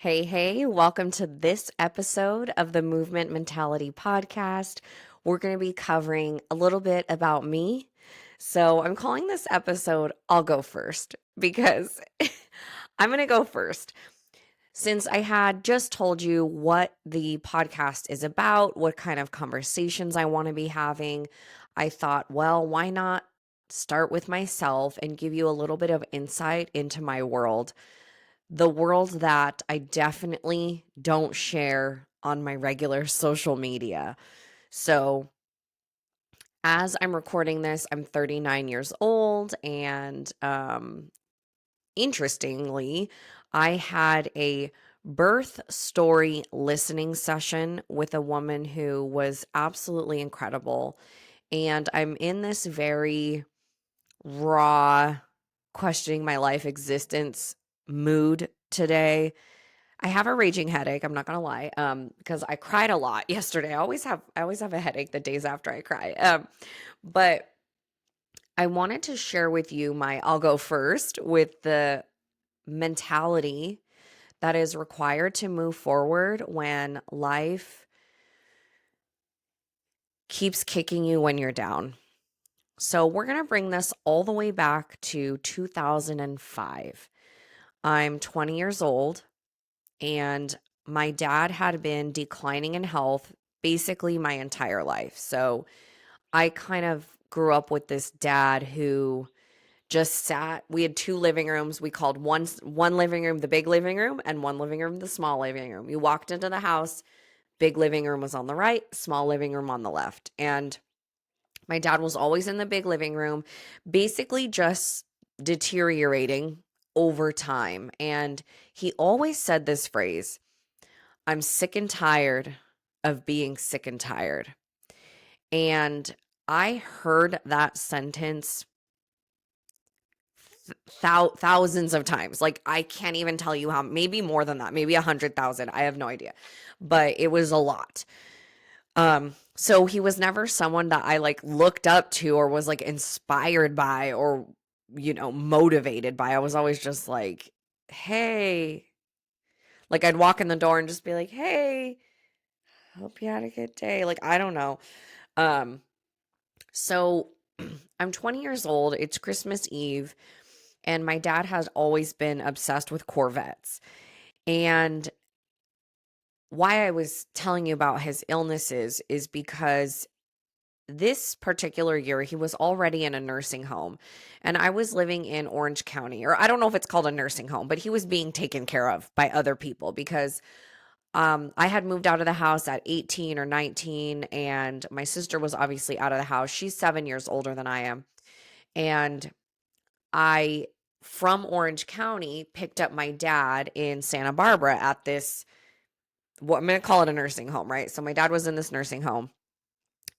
Hey, welcome to this episode of the Movement Mentality Podcast. We're going to be covering a little bit about me. So I'm calling this episode I'll Go First because I'm going to go first. Since I had just told you what the podcast is about, what kind of conversations I want to be having, I thought, well, why not start with myself and give you a little bit of insight into my world, the world that I definitely don't share on my regular social media. So, as I'm recording this, I'm 39 years old, and interestingly, I had a birth story listening session with a woman who was absolutely incredible. And I'm in this very raw, questioning my life existence mood today. I have a raging headache, I'm not gonna lie, because I cried a lot yesterday. I always have a headache the days after I cry. But I wanted to share with you my I'll go first with the mentality that is required to move forward when life keeps kicking you when you're down. So we're gonna bring this all the way back to 2005. I'm 20 years old. And my dad had been declining in health basically my entire life. So I kind of grew up with this dad who just sat. We had two living rooms. We called one living room the big living room and one living room the small living room. You walked into the house, big living room was on the right, small living room on the left. And my dad was always in the big living room, basically just deteriorating over time. And he always said this phrase, I'm sick and tired of being sick and tired. And I heard that sentence thousands of times. Like, I can't even tell you how, maybe more than that, maybe 100,000. I have no idea, but it was a lot. So he was never someone that I like looked up to or was like inspired by or, motivated by. I was always just like, hey, like I'd walk in the door and just be like, hey, hope you had a good day. Like, I don't know. Um, so I'm 20 years old. It's Christmas Eve, and my dad has always been obsessed with Corvettes. And why I was telling you about his illnesses is because this particular year he was already in a nursing home, and I was living in Orange County, or I don't know if it's called a nursing home, but he was being taken care of by other people because I had moved out of the house at 18 or 19, and my sister was obviously out of the house. She's 7 years older than I am. And I, from Orange County, picked up my dad in Santa Barbara at this, what I'm going to call it a nursing home, right? So my dad was in this nursing home,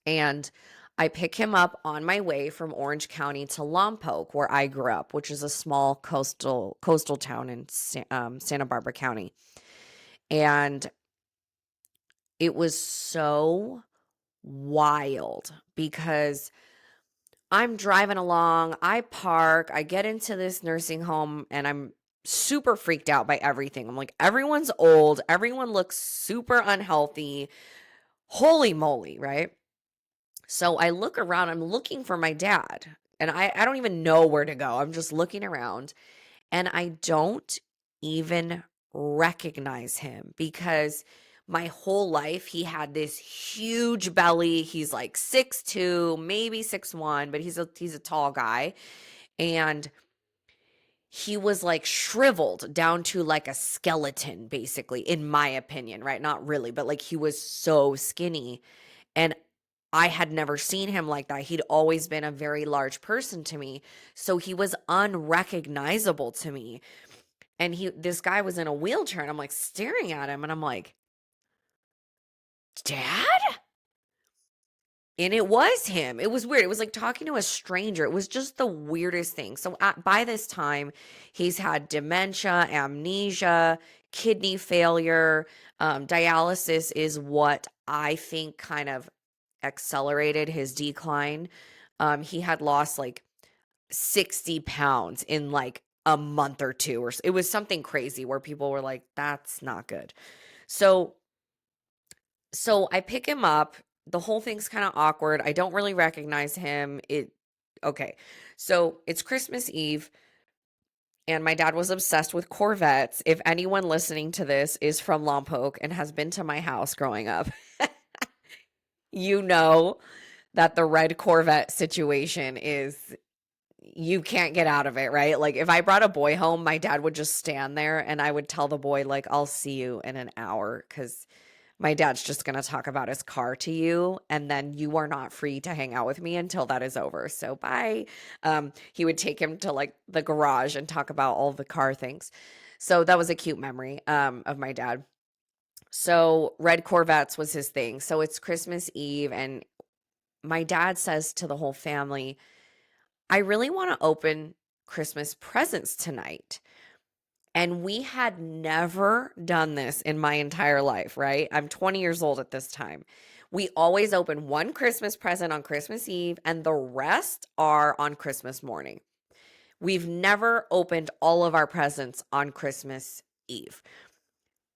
and I pick him up on my way from Orange County to Lompoc, where I grew up, which is a small coastal town in Santa Barbara County. And it was so wild because I'm driving along, I park, I get into this nursing home, and I'm super freaked out by everything. I'm like, everyone's old, everyone looks super unhealthy. Holy moly, right? So I look around, I'm looking for my dad, and I don't even know where to go. I'm just looking around, and I don't even recognize him because my whole life he had this huge belly. He's like 6'2", maybe 6'1", but he's a tall guy. And he was like shriveled down to like a skeleton, basically, in my opinion, right? Not really, but like he was so skinny. And I had never seen him like that. He'd always been a very large person to me. So he was unrecognizable to me. And this guy was in a wheelchair, and I'm like staring at him, and I'm like, Dad? And it was him. It was weird. It was like talking to a stranger. It was just the weirdest thing. So by this time, he's had dementia, amnesia, kidney failure. Dialysis is what I think kind of accelerated his decline. He had lost like 60 pounds in like a month or two, or it was something crazy where people were like, that's not good. So so I pick him up. The whole thing's kind of awkward. I don't really recognize him. It okay. So it's Christmas Eve, and my dad was obsessed with Corvettes. If anyone listening to this is from Lompoc and has been to my house growing up, you know that the red Corvette situation is, you can't get out of it, right? Like if I brought a boy home, my dad would just stand there and I would tell the boy like, I'll see you in an hour, cuz my dad's just going to talk about his car to you, and then you are not free to hang out with me until that is over. So bye. He would take him to like the garage and talk about all the car things. So that was a cute memory of my dad. So red Corvettes was his thing. So it's Christmas Eve, and my dad says to the whole family, I really want to open Christmas presents tonight. And we had never done this in my entire life, right? I'm 20 years old at this time. We always open one Christmas present on Christmas Eve, and the rest are on Christmas morning. We've never opened all of our presents on Christmas Eve.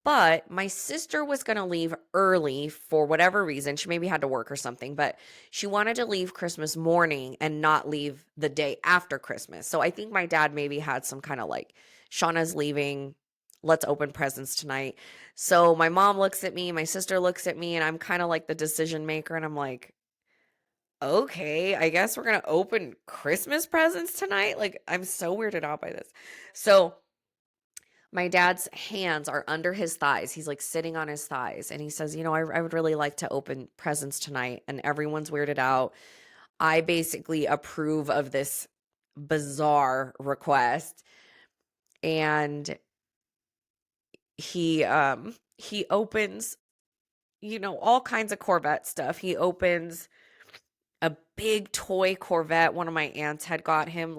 But my sister was going to leave early for whatever reason. She maybe had to work or something, but she wanted to leave Christmas morning and not leave the day after Christmas. So I think my dad maybe had some kind of like, Shauna's leaving, let's open presents tonight. So my mom looks at me, my sister looks at me, and I'm kind of like the decision maker. And I'm like, okay, I guess we're going to open Christmas presents tonight. Like, I'm so weirded out by this. So my dad's hands are under his thighs. He's like sitting on his thighs. And he says, I would really like to open presents tonight. And everyone's weirded out. I basically approve of this bizarre request. And he opens, all kinds of Corvette stuff. He opens a big toy Corvette. One of my aunts had got him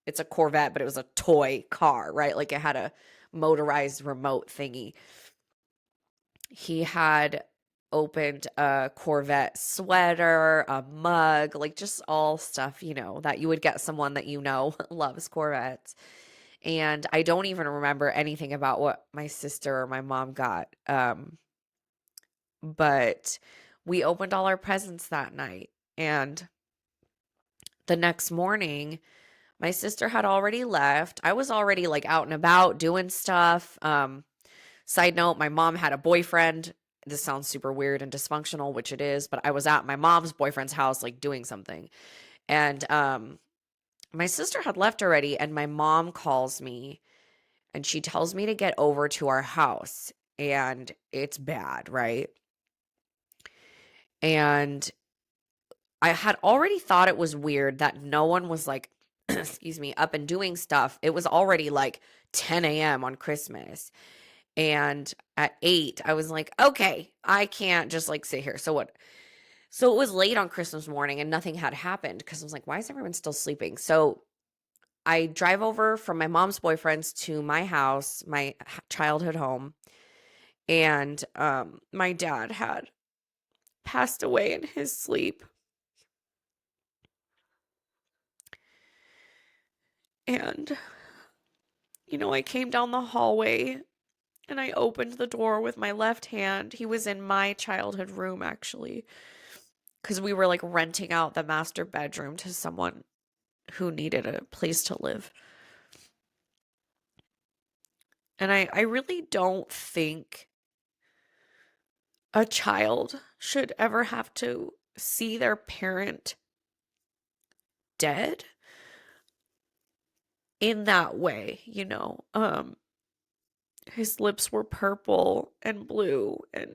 it's a Corvette, but it was a toy car, right? Like it had a motorized remote thingy. He had opened a Corvette sweater, a mug, like just all stuff, that you would get someone that loves Corvettes. And I don't even remember anything about what my sister or my mom got. But we opened all our presents that night. And the next morning, my sister had already left. I was already like out and about doing stuff. Side note, my mom had a boyfriend. This sounds super weird and dysfunctional, which it is, but I was at my mom's boyfriend's house, like doing something. And my sister had left already, and my mom calls me and she tells me to get over to our house, and it's bad, right? And I had already thought it was weird that no one was like, excuse me, up and doing stuff. It was already like 10 a.m. on Christmas. And at 8, I was like, okay, I can't just like sit here. So what? So it was late on Christmas morning and nothing had happened because I was like, why is everyone still sleeping? So I drive over from my mom's boyfriend's to my house, my childhood home. And my dad had passed away in his sleep. And, I came down the hallway and I opened the door with my left hand. He was in my childhood room, actually, because we were like renting out the master bedroom to someone who needed a place to live. And I really don't think a child should ever have to see their parent dead in that way, his lips were purple and blue, and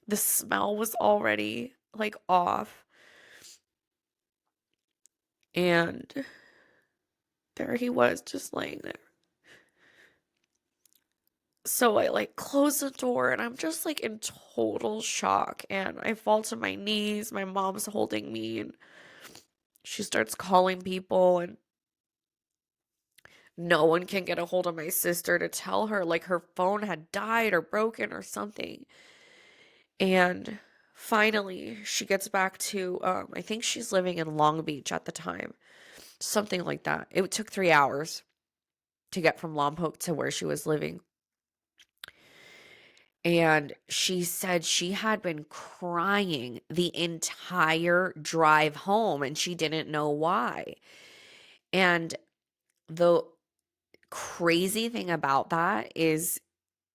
the smell was already like off. And there he was, just laying there. So I like close the door and I'm just like in total shock, and I fall to my knees. My mom's holding me and she starts calling people, and no one can get a hold of my sister to tell her like her phone had died or broken or something. And finally she gets back to I think she's living in Long Beach at the time. something like that. It took 3 hours to get from Lompoc to where she was living. And she said she had been crying the entire drive home and she didn't know why. And the crazy thing about that is,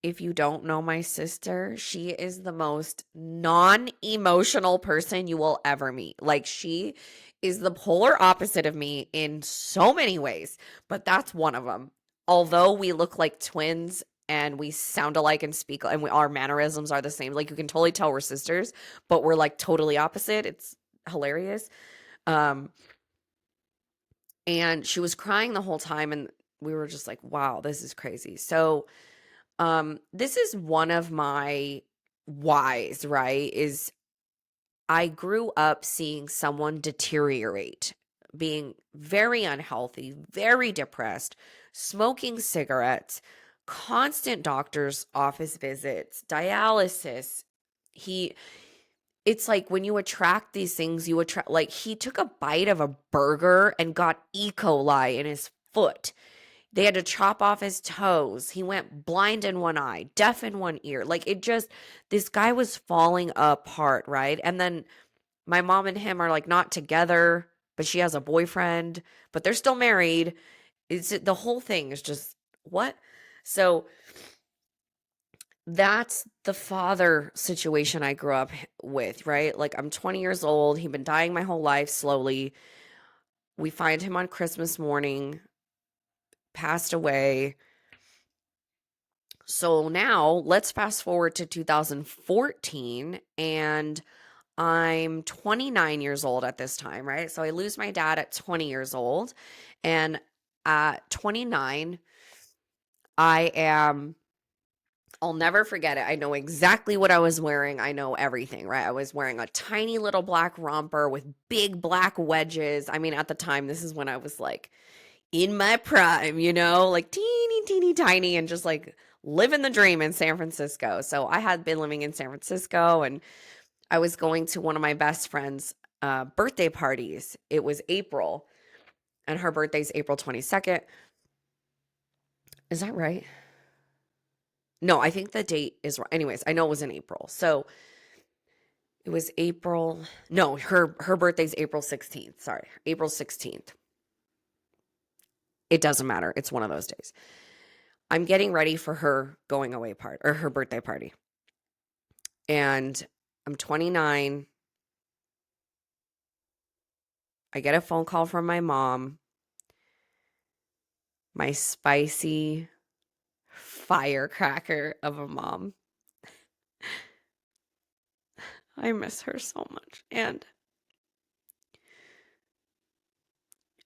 if you don't know my sister, she is the most non-emotional person you will ever meet. Like, she is the polar opposite of me in so many ways, but that's one of them. Although we look like twins and we sound alike and speak, and our mannerisms are the same, like, you can totally tell we're sisters, but we're like totally opposite. It's hilarious. Um, and she was crying the whole time, and we were just like, wow, this is crazy. So, this is one of my whys, right? Is I grew up seeing someone deteriorate, being very unhealthy, very depressed, smoking cigarettes, constant doctor's office visits, dialysis. He, it's like when you attract these things, you attract, like, he took a bite of a burger and got E. coli in his foot. They had to chop off his toes. He went blind in one eye, deaf in one ear. Like, it just, this guy was falling apart, right? And then my mom and him are like not together, but she has a boyfriend, but they're still married. It's the whole thing is just what? So that's the father situation I grew up with, right? Like, I'm 20 years old. He'd been dying my whole life slowly. We find him on Christmas morning, passed away. So now let's fast forward to 2014, and I'm 29 years old at this time, right? So I lose my dad at 20 years old, and at 29, I am, I'll never forget it. I know exactly what I was wearing. I know everything, right? I was wearing a tiny little black romper with big black wedges. I mean, at the time, this is when I was like in my prime, like teeny, teeny, tiny, and just like living the dream in San Francisco. So I had been living in San Francisco, and I was going to one of my best friend's birthday parties. It was April, and her birthday's April 22nd. Is that right? No, I think the date is right. Anyways, I know it was in April. So it was April. No, her birthday's April 16th. Sorry, April 16th. It doesn't matter. It's one of those days. I'm getting ready for her going away part, or her birthday party. And I'm 29. I get a phone call from my mom, my spicy firecracker of a mom. I miss her so much. And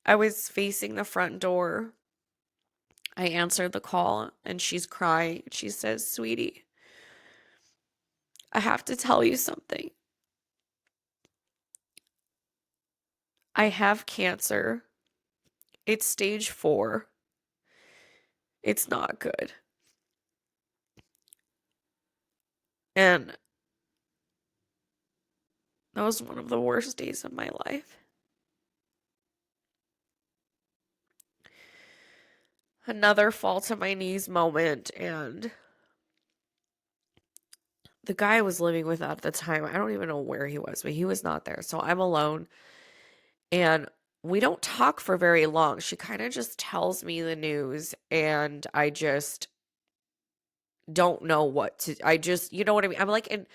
I was facing the front door. I answered the call, and she's crying. She says, "Sweetie, I have to tell you something. I have cancer. It's stage 4. It's not good. And that was one of the worst days of my life." Another fall to my knees moment. And the guy I was living with at the time, I don't even know where he was, but he was not there. So I'm alone, and we don't talk for very long. She kind of just tells me the news, and I just don't know what to, I just, you know what I mean? I'm like in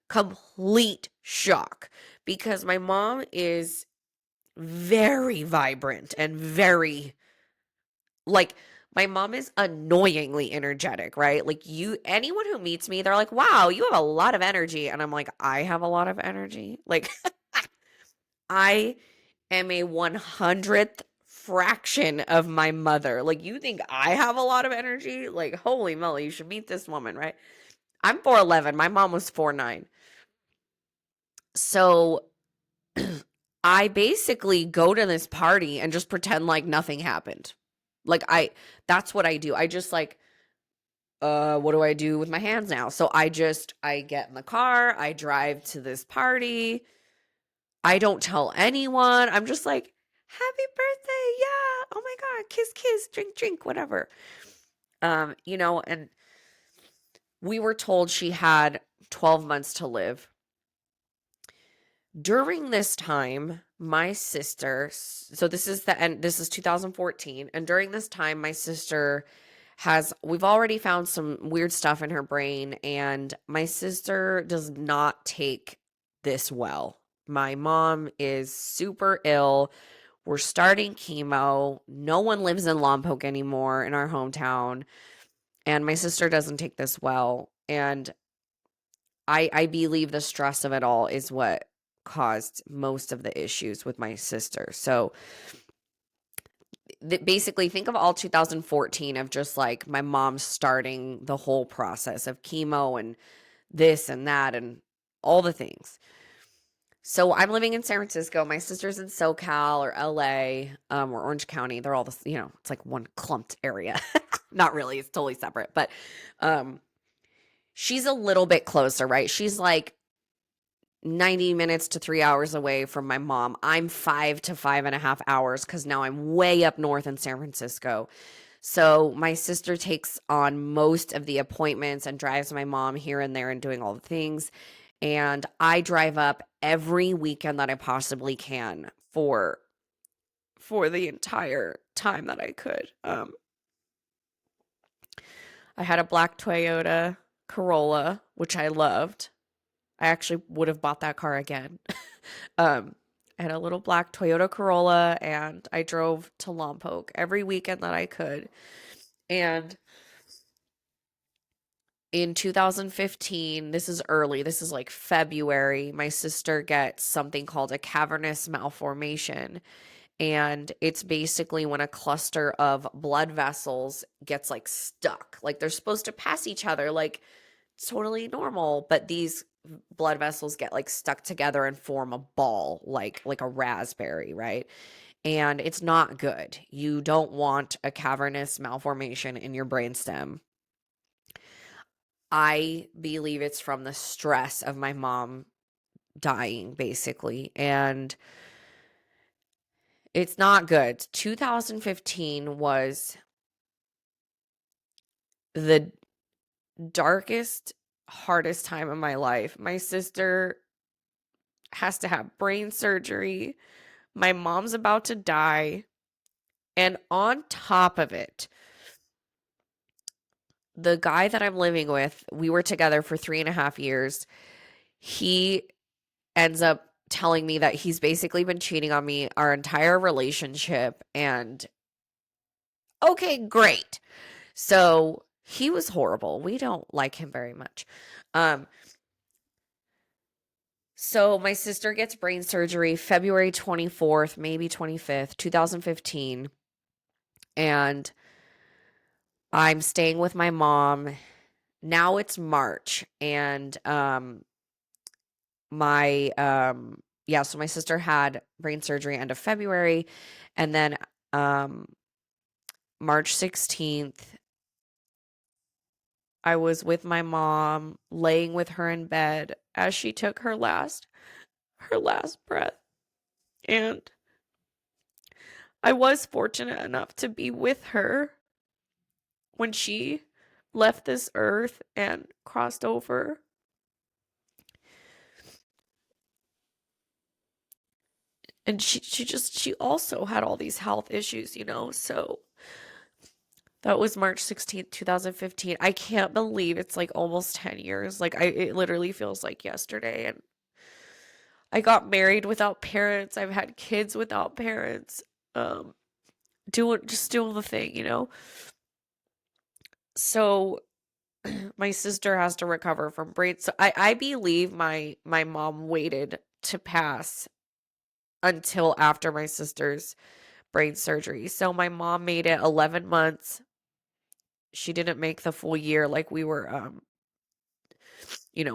complete shock, because my mom is very vibrant and very, like, my mom is annoyingly energetic, right? Like, anyone who meets me, they're like, "Wow, you have a lot of energy." And I'm like, I have a lot of energy. Like, I am a 100th fraction of my mother. Like, you think I have a lot of energy? Like, holy moly, you should meet this woman, right? I'm 4'11. My mom was 4'9. So I basically go to this party and just pretend like nothing happened. Like, that's what I do. I just like, what do I do with my hands now? So I get in the car, I drive to this party. I don't tell anyone. I'm just like happy birthday. Yeah. Oh my God. Kiss, kiss, drink, drink, whatever. And we were told she had 12 months to live. During this time, my sister, so this is the end, this is 2014. And during this time, my sister we've already found some weird stuff in her brain, and my sister does not take this well. My mom is super ill. We're starting chemo. No one lives in Lompoc anymore in our hometown. And my sister doesn't take this well. And I believe the stress of it all is what caused most of the issues with my sister. So basically, think of all 2014 of just like my mom starting the whole process of chemo and this and that and all the things. So I'm living in San Francisco. My sister's in SoCal or LA, or Orange County. They're all it's like one clumped area. Not really, it's totally separate. But she's a little bit closer, right? She's like 90 minutes to 3 hours away from my mom. I'm 5 to 5.5 hours because now I'm way up north in San Francisco. So my sister takes on most of the appointments and drives my mom here and there and doing all the things. And I drive up every weekend that I possibly can for the entire time that I could. I had a black Toyota Corolla, which I loved. I actually would have bought that car again. I had a little black Toyota Corolla, and I drove to Lompoc every weekend that I could. And in 2015, this is early, this is like February, my sister gets something called a cavernous malformation. And it's basically when a cluster of blood vessels gets like stuck. Like they're supposed to pass each other, like totally normal, but these blood vessels get like stuck together and form a ball, like a raspberry, right? And it's not good. You don't want a cavernous malformation in your brainstem. I believe it's from the stress of my mom dying, basically. And it's not good. 2015 was the darkest, hardest time of my life. My sister has to have brain surgery. My mom's about to die. And on top of it, the guy that I'm living with, we were together for 3.5 years. He ends up telling me that he's basically been cheating on me our entire relationship. And okay, great. So he was horrible. We don't like him very much. So my sister gets brain surgery February 24th, maybe 25th, 2015. And I'm staying with my mom. Now it's March. And so my sister had brain surgery end of February. And then March 16th, I was with my mom, laying with her in bed as she took her last breath. And I was fortunate enough to be with her when she left this earth and crossed over. And she also had all these health issues, so that was March 16th, 2015. I can't believe it's like almost 10 years. Like it literally feels like yesterday. And I got married without parents. I've had kids without parents. Doing the thing. So my sister has to recover from brain. So I believe my mom waited to pass until after my sister's brain surgery. So my mom made it 11 months. She didn't make the full year like we were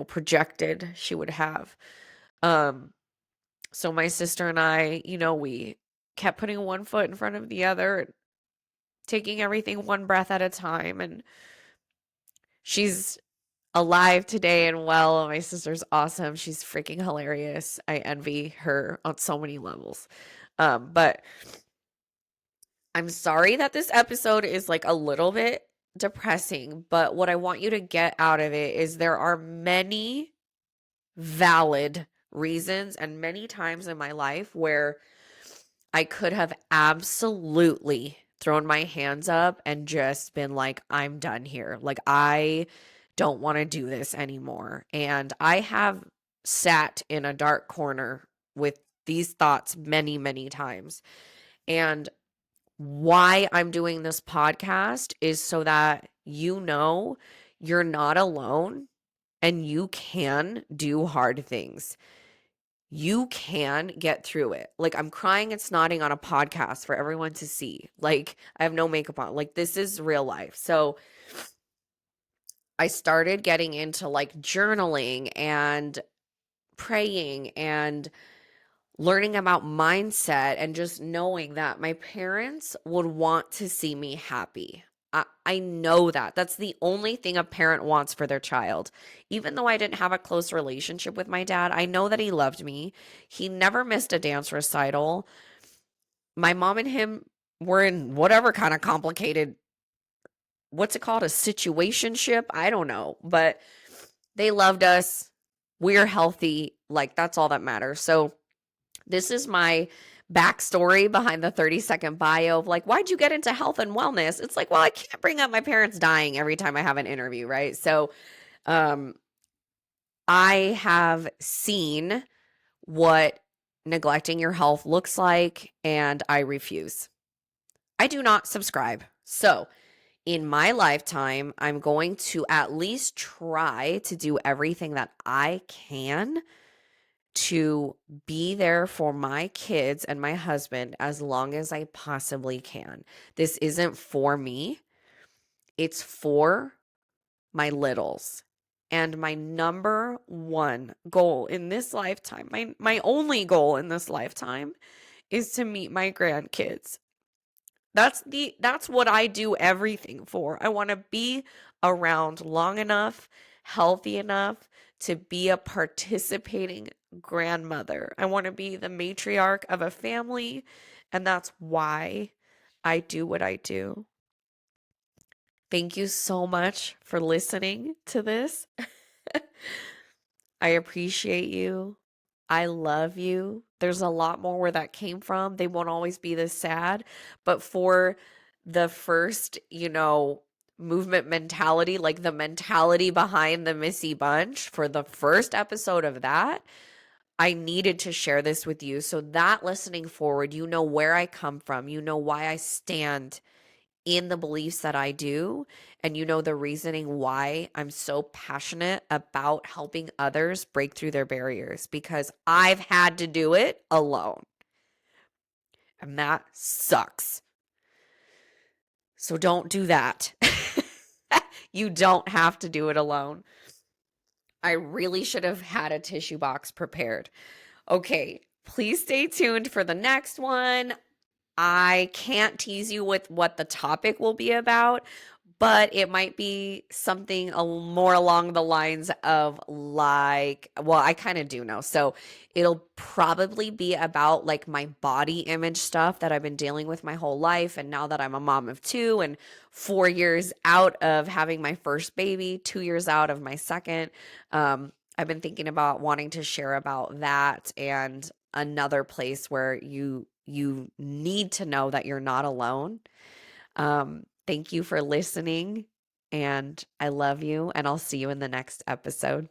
projected she would have. So my sister and I, we kept putting one foot in front of the other and taking everything one breath at a time. And she's alive today and well. My sister's awesome. She's freaking hilarious. I envy her on so many levels. But I'm sorry that this episode is like a little bit depressing, but what I want you to get out of it is there are many valid reasons and many times in my life where I could have absolutely thrown my hands up and just been like, I'm done here. Like, I don't want to do this anymore. And I have sat in a dark corner with these thoughts many, many times. And why I'm doing this podcast is so that you know you're not alone and you can do hard things. You can get through it. Like, I'm crying and snotting on a podcast for everyone to see. Like, I have no makeup on. Like, this is real life. So I started getting into like journaling and praying and learning about mindset and just knowing that my parents would want to see me happy. I know that. That's the only thing a parent wants for their child. Even though I didn't have a close relationship with my dad, I know that he loved me. He never missed a dance recital. My mom and him were in whatever kind of complicated, what's it called? A situationship? I don't know. But they loved us. We're healthy. Like, that's all that matters. So, this is my backstory behind the 30-second bio of like, why'd you get into health and wellness? It's like, well, I can't bring up my parents dying every time I have an interview, right? So um, I have seen what neglecting your health looks like, and I refuse. I do not subscribe. So in my lifetime, I'm going to at least try to do everything that I can to be there for my kids and my husband as long as I possibly can. This isn't for me, it's for my littles. And my number one goal in this lifetime, my only goal in this lifetime is to meet my grandkids. That's what I do everything for. I want to be around long enough, healthy enough to be a participating grandmother. I want to be the matriarch of a family, and that's why I do what I do. Thank you so much for listening to this. I appreciate you. I love you. There's a lot more where that came from. They won't always be this sad, but for the first, movement mentality, like the mentality behind the Missy Bunch, for the first episode of that, I needed to share this with you so that listening forward, you know where I come from, you know why I stand in the beliefs that I do, and you know the reasoning why I'm so passionate about helping others break through their barriers, because I've had to do it alone. And that sucks. So don't do that. You don't have to do it alone. I really should have had a tissue box prepared. Okay, please stay tuned for the next one. I can't tease you with what the topic will be about, but it might be something more along the lines of like, well, I kind of do know. So it'll probably be about like my body image stuff that I've been dealing with my whole life. And now that I'm a mom of two and 4 years out of having my first baby, 2 years out of my second, I've been thinking about wanting to share about that and another place where you need to know that you're not alone. Thank you for listening, and I love you, and I'll see you in the next episode.